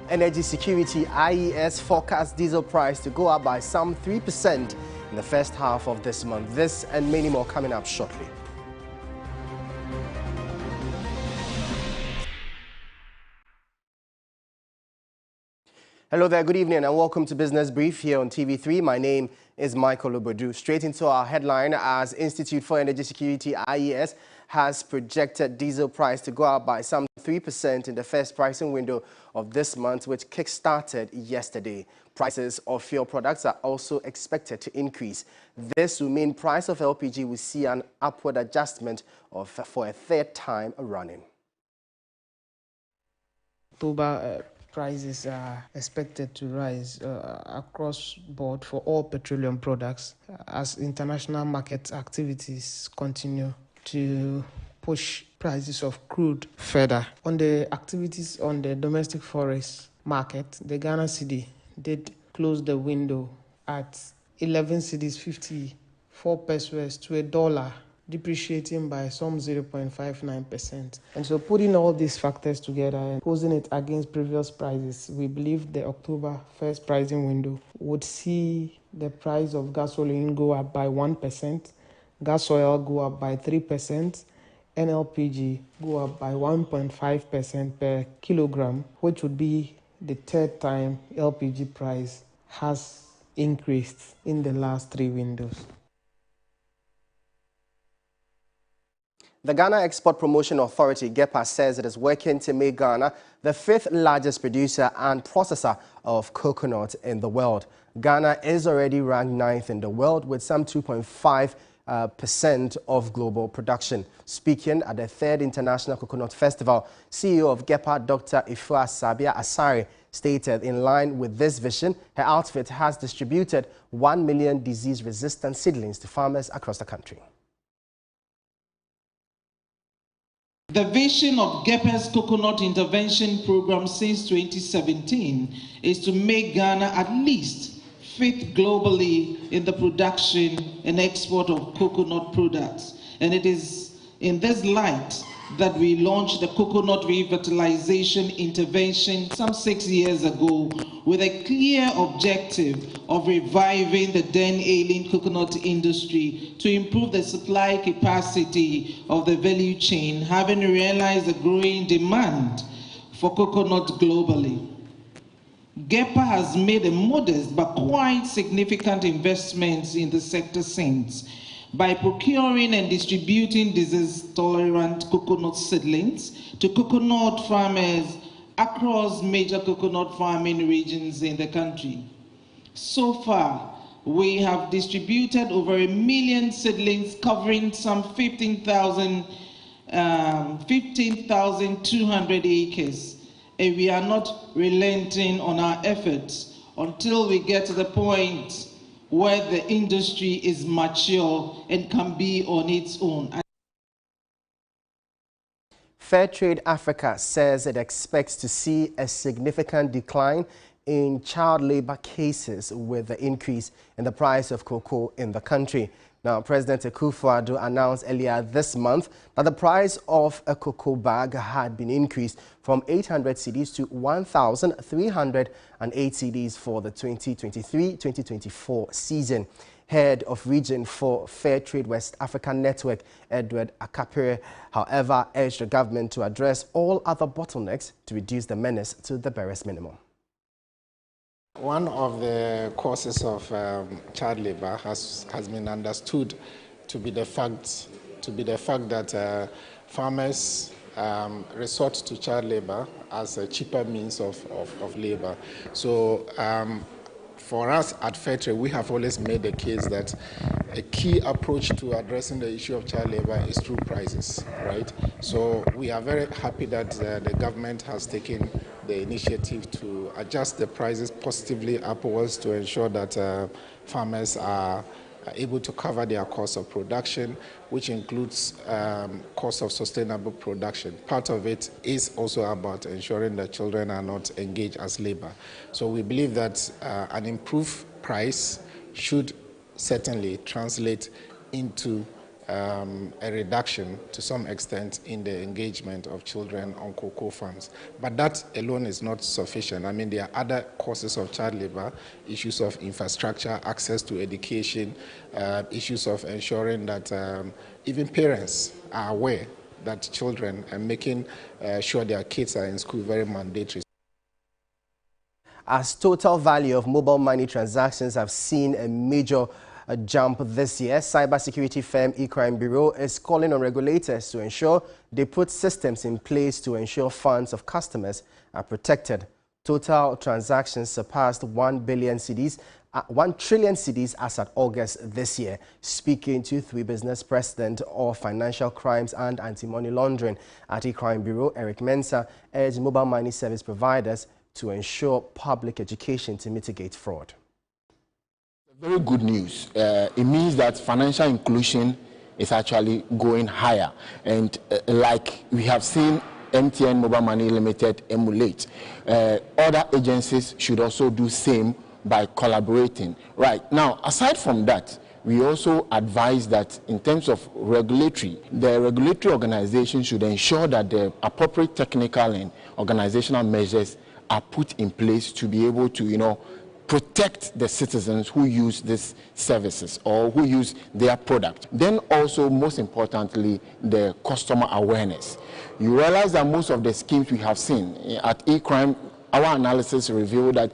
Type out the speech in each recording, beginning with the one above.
Energy Security IES forecasts diesel price to go up by some 3% in the first half of this month. This and many more coming up shortly. Hello there, good evening and welcome to Business Brief here on TV3. My name is Michael Obodu. Straight into our headline, as Institute for Energy Security IES has projected diesel price to go up by some 3% in the first pricing window of this month, which kick-started yesterday. Prices of fuel products are also expected to increase. This will mean price of LPG will see an upward adjustment for a third time running. October prices are expected to rise across board for all petroleum products as international market activities continue to push prices of crude further. On the activities on the domestic forex market, the Ghana cedi did close the window at 11 cedis 54 pesos to $1, depreciating by some 0.59%. And so putting all these factors together and posing it against previous prices, we believe the October first pricing window would see the price of gasoline go up by 1%, gas oil go up by 3%, and LPG go up by 1.5% per kilogram, which would be the third time LPG price has increased in the last 3 windows. The Ghana Export Promotion Authority, GEPA, says it is working to make Ghana the 5th largest producer and processor of coconut in the world. Ghana is already ranked 9th in the world with some 2.5% of global production. Speaking at the 3rd International Coconut Festival, CEO of GEPA, Dr. Ifua Sabia Asare, stated in line with this vision, her outfit has distributed 1 million disease-resistant seedlings to farmers across the country. The vision of GEPA's Coconut Intervention Program since 2017 is to make Ghana at least 5th globally in the production and export of coconut products. And it is in this light that we launched the Coconut Revitalization Intervention some 6 years ago with a clear objective of reviving the then ailing coconut industry to improve the supply capacity of the value chain, having realized the growing demand for coconut globally. GEPA has made a modest but quite significant investments in the sector since, by procuring and distributing disease-tolerant coconut seedlings to coconut farmers across major coconut farming regions in the country. So far, we have distributed over 1 million seedlings covering some 15,200 acres, and we are not relenting on our efforts until we get to the point where the industry is mature and can be on its own. Fairtrade Africa says it expects to see a significant decline in child labor cases with the increase in the price of cocoa in the country. Now, President Akufo-Addo announced earlier this month that the price of a cocoa bag had been increased from 800 cedis to 1,308 cedis for the 2023-2024 season. Head of Region for Fairtrade West African Network, Edward Akapere, however, urged the government to address all other bottlenecks to reduce the menace to the barest minimum. One of the causes of child labor has been understood to be the fact that farmers resort to child labor as a cheaper means of labor. So for us at Fairtrade, we have always made the case that a key approach to addressing the issue of child labor is through prices, right? So we are very happy that the government has taken the initiative to adjust the prices positively upwards to ensure that farmers are able to cover their cost of production, which includes cost of sustainable production. Part of it is also about ensuring that children are not engaged as labor. So we believe that an improved price should certainly translate into a reduction to some extent in the engagement of children on cocoa farms. But that alone is not sufficient. I mean, there are other causes of child labor, issues of infrastructure, access to education, issues of ensuring that even parents are aware that children and making sure their kids are in school very mandatory. As total value of mobile money transactions have seen a major jump this year, cybersecurity firm eCrime Bureau is calling on regulators to ensure they put systems in place to ensure funds of customers are protected. Total transactions surpassed 1 trillion cedis as at August this year. Speaking to 3 Business President of Financial Crimes and Anti-Money Laundering at eCrime Bureau, Eric Mensah, urged mobile money service providers to ensure public education to mitigate fraud. Very good news. It means that financial inclusion is actually going higher. And like we have seen MTN Mobile Money Limited emulate, other agencies should also do same by collaborating. Right. Now, aside from that, we also advise that in terms of the regulatory organization should ensure that the appropriate technical and organizational measures are put in place to be able to, protect the citizens who use these services or who use their product. Then also, most importantly, the customer awareness. You realize that most of the schemes we have seen at eCrime, our analysis revealed that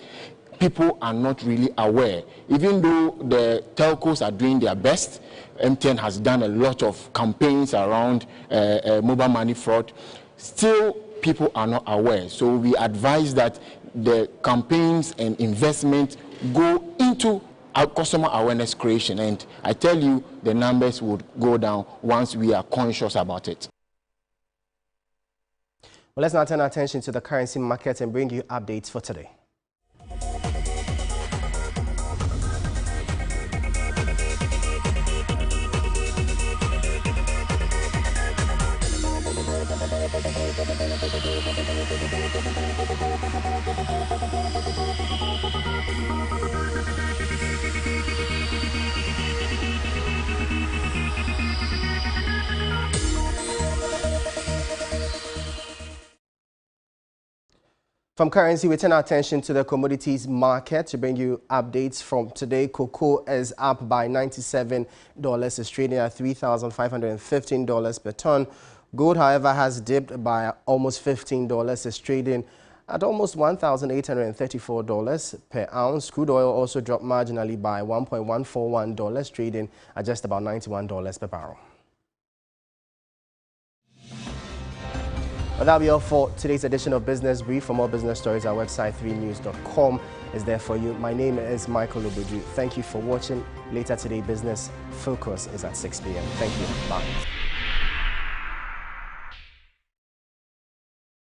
people are not really aware. Even though the telcos are doing their best, MTN has done a lot of campaigns around mobile money fraud, still people are not aware. So we advise that the campaigns and investment go into our customer awareness creation. And I tell you, the numbers would go down once we are conscious about it. Well, let's now turn our attention to the currency market and bring you updates for today. From currency, we turn our attention to the commodities market to bring you updates from today. Cocoa is up by $97 Australian at $3,515 per ton. Gold, however, has dipped by almost $15 Australian at almost $1,834 per ounce. Crude oil also dropped marginally by $1.141, trading at just about $91 per barrel. Well, that'll be all for today's edition of Business Brief. For more business stories, our website 3news.com is there for you. My name is Michael Obodu. Thank you for watching. Later today, Business Focus is at 6 p.m. Thank you. Bye.